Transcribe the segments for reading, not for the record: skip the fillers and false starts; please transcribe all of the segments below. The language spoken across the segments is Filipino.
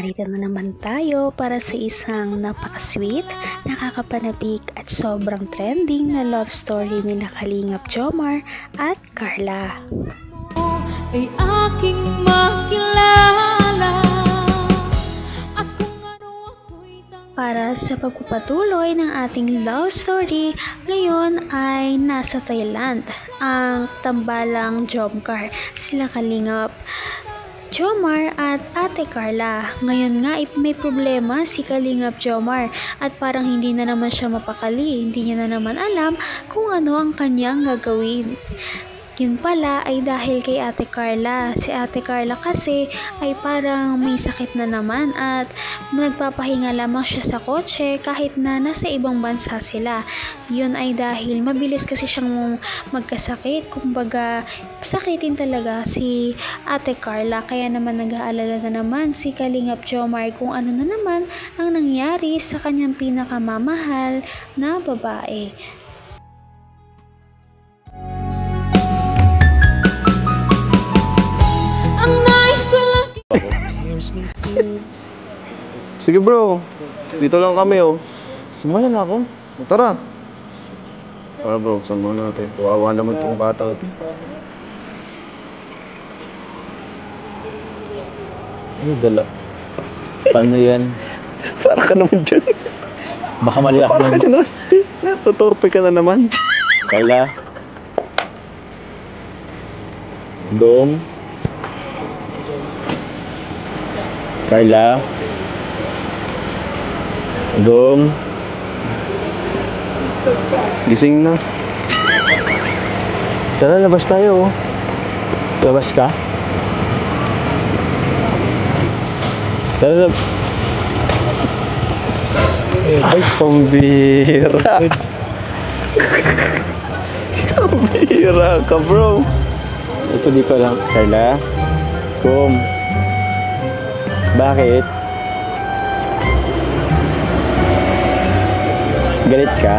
narito na naman tayo para sa isang napaka-sweet, nakakapanabik at sobrang trending na love story nila Kalingap Jomar at Carla. Ay aking makilala. Para sa pagpapatuloy ng ating love story, ngayon ay nasa Thailand ang tambalang Jomcar, sila Kalingap Jomar at Ate Carla. Ngayon nga may problema si Kalingap Jomar at parang hindi na naman siya mapakali, hindi niya na naman alam kung ano ang kanyang gagawin. Yun pala ay dahil kay Ate Carla. Si Ate Carla kasi ay parang may sakit na naman at nagpapahinga lamang siya sa kotse kahit na nasa ibang bansa sila. Yun ay dahil mabilis kasi siyang magkasakit. Kumbaga, sakitin talaga si Ate Carla. Kaya naman nag-aalala na naman si Kalingap Jomar kung ano na naman ang nangyari sa kanyang pinakamamahal na babae. Sige bro, dito lang kami oh. Sumala na ako. Tara. Tara bro, sumala natin. Kawawa naman itong bata ito. Ano dala? Paano yan? Para ka naman dyan. Baka mali ako Para ka dyan. Tutorpe ka na naman. Carla. Dong. Carla. Dong. Gising na. Tara, labas tayo. Labas ka? Tara, Ay, pambira. Pambira ka bro. ito di pa lang. Carla. Kum. Bakit? Galit ka?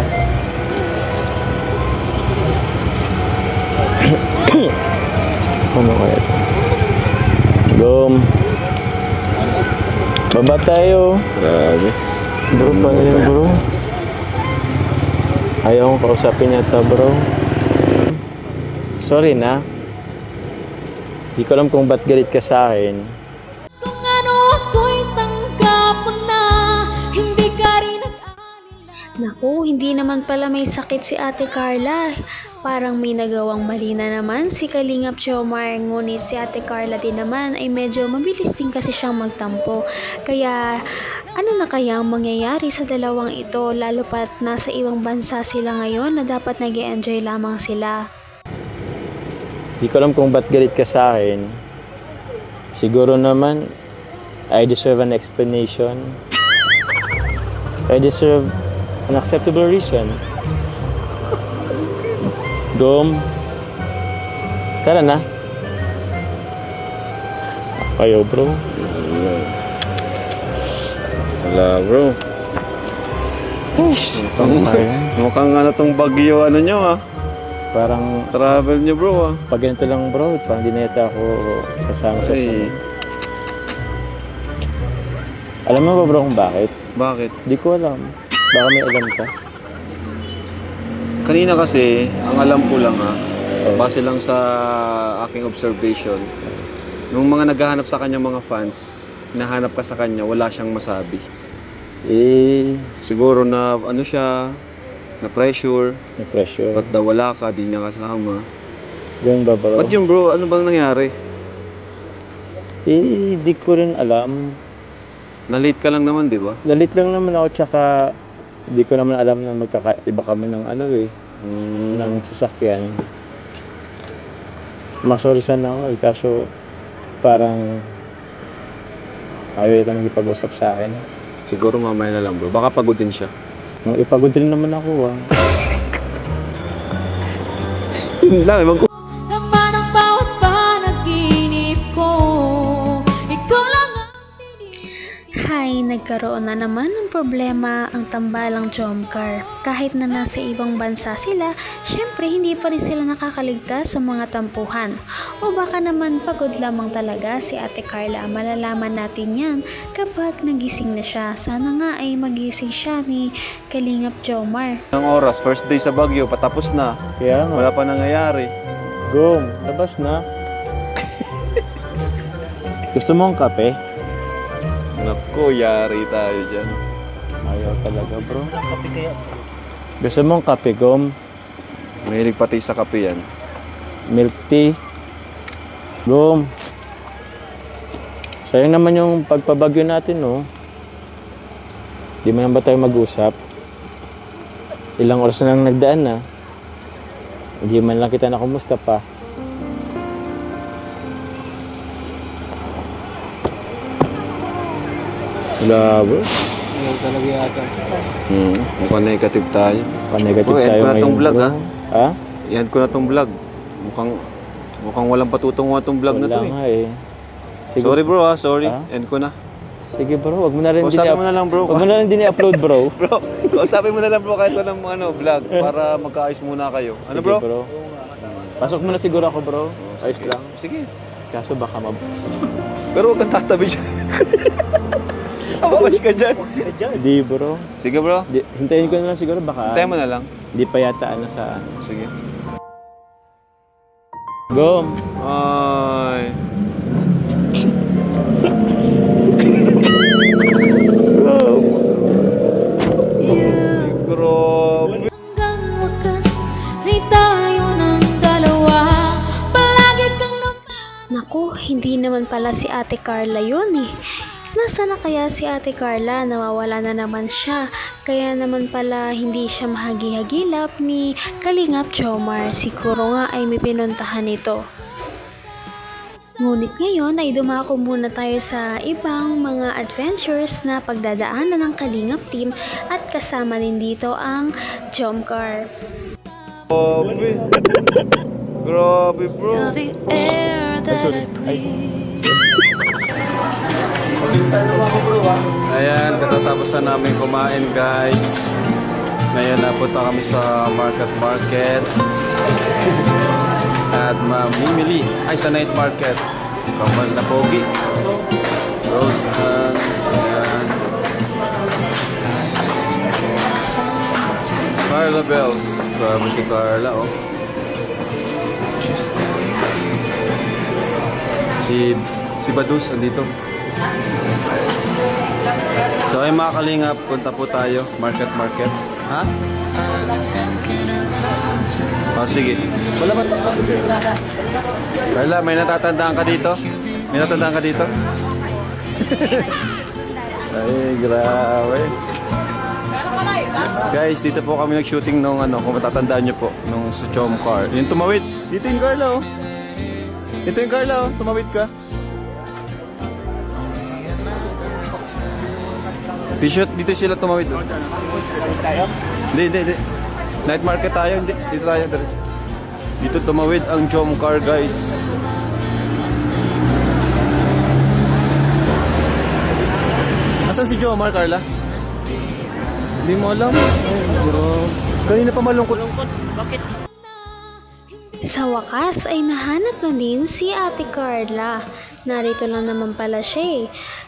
Ano kaya? Gom. Baba tayo. Grabe. Bro, paano yun bro? Ayaw kong kausapin yata bro. Sorry na. Di ko alam kung ba't galit ka sa akin. Kung ano ako'y tanggap mo na, hindi ka rin Naku, hindi naman pala may sakit si Ate Carla. Parang may nagawang mali na naman si Kalingap Jomar. Ngunit si Ate Carla din naman ay medyo mabilis din kasi siyang magtampo. Kaya ano na kaya ang mangyayari sa dalawang ito, lalo pat nasa ibang bansa sila ngayon na dapat nag-e-enjoy lamang sila. Di ko alam kung ba't galit ka sa akin. Siguro naman, I deserve an explanation. I deserve an acceptable reason. Gom. Tara na. Ayaw bro. Wala bro. Mukhang ano tong bagyo ano nyo ah. Parang Travel nyo bro ah. pag ganito lang bro, parang di na yata ako sasama sa Ay. sama. Alam mo ba bro kung bakit? Bakit? Di ko alam. Baka may alam ka. Kanina kasi, ang alam ko lang base lang sa aking observation, nung mga naghahanap sa kanya mga fans, hinahanap ka sa kanya, wala siyang masabi. Siguro na ano siya, na pressure, May pressure. ba't daw wala ka, di niya kasama. Ganun ba bro? Ba't yun bro, ano bang nangyari? Di ko rin alam. Na-late ka lang naman, di ba? Lalit lang naman ako, tsaka di ko naman alam na magkakaiba kami ng ano ng sasakyan. Masorry sana ako kaso parang ayaw lang ipag-usap sa akin. Siguro mamaya na lang bro, baka pagod din siya. Ipagod rin naman ako Yun lang, naman ang bawat panaginip ko. Ikaw lang ang Hay, nagkaroon na naman ng problema ang tambalang Jomcar. Kahit na nasa ibang bansa sila, syempre hindi pa rin sila nakakaligtas sa mga tampuhan. O baka naman pagod lamang talaga si Ate Carla. Malalaman natin yan kapag nagising na siya. Sana nga ay magising siya ni Kalingap Jomar. Ang oras, first day sa Baguio, patapos na. Kaya nga. Wala pa nangyayari. Gom, labas na. Gusto mo ang kape? Naku, yari tayo dyan. Ayaw talaga, bro. Gusto mo ang kape, Gom? Mahilig pati sa kape yan. Milk tea? Gom. Sayang naman yung pagpabagyo natin, no? Di man ba tayo mag-usap? Ilang oras na lang nagdaan na. Hindi man lang kita nakumusta pa. Wala, bro. Ayaw talaga yata. Mukhang negative tayo. Pa-negative Bro, end tayo ko na ngayon, tong vlog, bro. ha? Ha? I-end ko na tong vlog. Mukhang walang patutunguhan tong vlog na to Wala eh. nga eh. Sige. Sorry bro ha, sorry. Ha? End ko na. Sige bro, wag mo na rin Kausapin mo na lang bro. Wag mo na rin din-upload bro. Bro, kausapin mo na lang bro kahit walang vlog para magkaayos muna kayo. Ano Sige, bro? Pasok mo na siguro ako bro. Ayos Sige. lang. Sige. Kaso baka Pero huwag kang tatabi dyan. Kababash ka dyan. Hindi bro. Sige bro. Hintayin ko na lang siguro baka. Tayo mo na lang. Hindi pa yata ano sa ano. Sige. Gom. Ay. Grabe. Hanggang wakas ay tayo ng dalawa. Palagi kang Naku, hindi naman pala si Ate Carla yun eh. Nasaan na kaya si Ate Carla? Nawawala na naman siya. Kaya naman pala hindi siya mahagi-hagilap ni Kalingap Jomar. Siguro nga ay may pinuntahan ito. Ngunit ngayon ay dumako muna tayo sa ibang mga adventures na pagdadaanan ng Kalingap team at kasama din dito ang Jomcar. Grabe. Grabe bro. the air that I breathe. Ayan, katatapos na namin kumain guys. Ngayon napunta kami sa market. At mamimili. Ay, sa night market. Kamal na pogi. Roseanne. Ayan. Carla Bells. Grabe si Carla, oh. Si Badus andito. So ay mga kalingap, punta po tayo market. Ha? Oh, sige. Wala ba ito? Carla, may natatandaan ka dito? May natatandaan ka dito? Ay, grabe. Guys, dito po kami nag-shooting nung kung matatandaan nyo po, nung sa Jomcar. Yung tumawid. Dito yung Carla, oh. Ito yung Carla, oh. Tumawid ka. T-shirt, dito sila tumawid. Hindi. Night market tayo, hindi. Dito tayo. Dito tumawid ang Jomcar, guys. Asan si Jomar, Carla? Hindi mo alam. Ay, bro. Kanina pa malungkot. Bakit? Sa wakas ay nahanap na din si Ate Carla. Narito lang naman pala siya eh.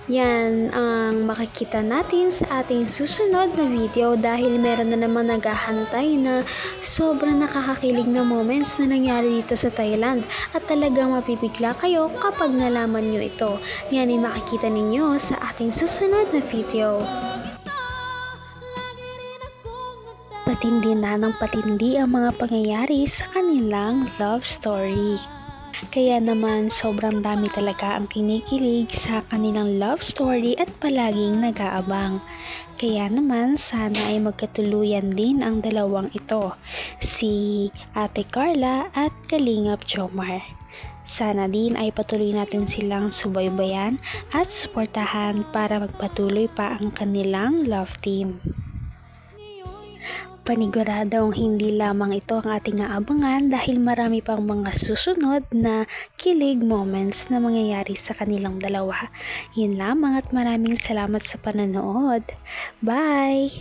Yan ang makikita natin sa ating susunod na video dahil meron na naman naghahantay na sobrang nakakakilig na moments na nangyari dito sa Thailand at talagang mapipigla kayo kapag nalaman nyo ito. Yan ay makikita ninyo sa ating susunod na video. Patindi na ng patindi ang mga pangyayari sa kanilang love story. Kaya naman sobrang dami talaga ang kinikilig sa kanilang love story at palaging nag-aabang. Kaya naman sana ay magkatuluyan din ang dalawang ito, si Ate Carla at Kalingap Jomar. Sana din ay patuloy natin silang subaybayan at suportahan para magpatuloy pa ang kanilang love team. Paniguradong hindi lamang ito ang ating aabangan dahil marami pang mga susunod na kilig moments na mangyayari sa kanilang dalawa. Yun lamang at maraming salamat sa panonood. Bye!